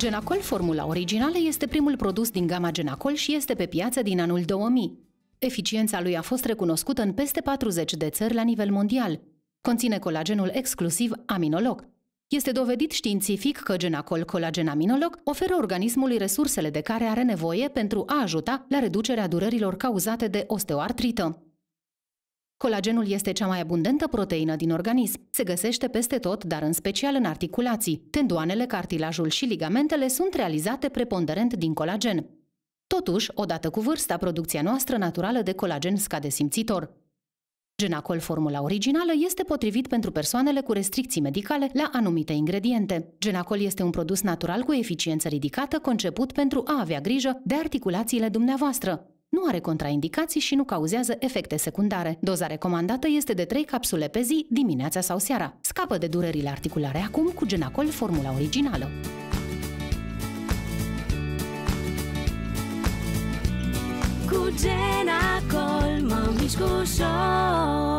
Genacol formula originală este primul produs din gama Genacol și este pe piață din anul 2000. Eficiența lui a fost recunoscută în peste 40 de țări la nivel mondial. Conține colagenul exclusiv Aminolog. Este dovedit științific că Genacol Colagen Aminolog oferă organismului resursele de care are nevoie pentru a ajuta la reducerea durerilor cauzate de osteoartrită. Colagenul este cea mai abundentă proteină din organism. Se găsește peste tot, dar în special în articulații. Tendoanele, cartilajul și ligamentele sunt realizate preponderent din colagen. Totuși, odată cu vârsta, producția noastră naturală de colagen scade simțitor. Genacol formula originală este potrivit pentru persoanele cu restricții medicale la anumite ingrediente. Genacol este un produs natural cu eficiență ridicată, conceput pentru a avea grijă de articulațiile dumneavoastră. Nu are contraindicații și nu cauzează efecte secundare. Doza recomandată este de 3 capsule pe zi, dimineața sau seara. Scapă de durerile articulare acum cu Genacol formula originală. Cu Genacol mă mișc ușor.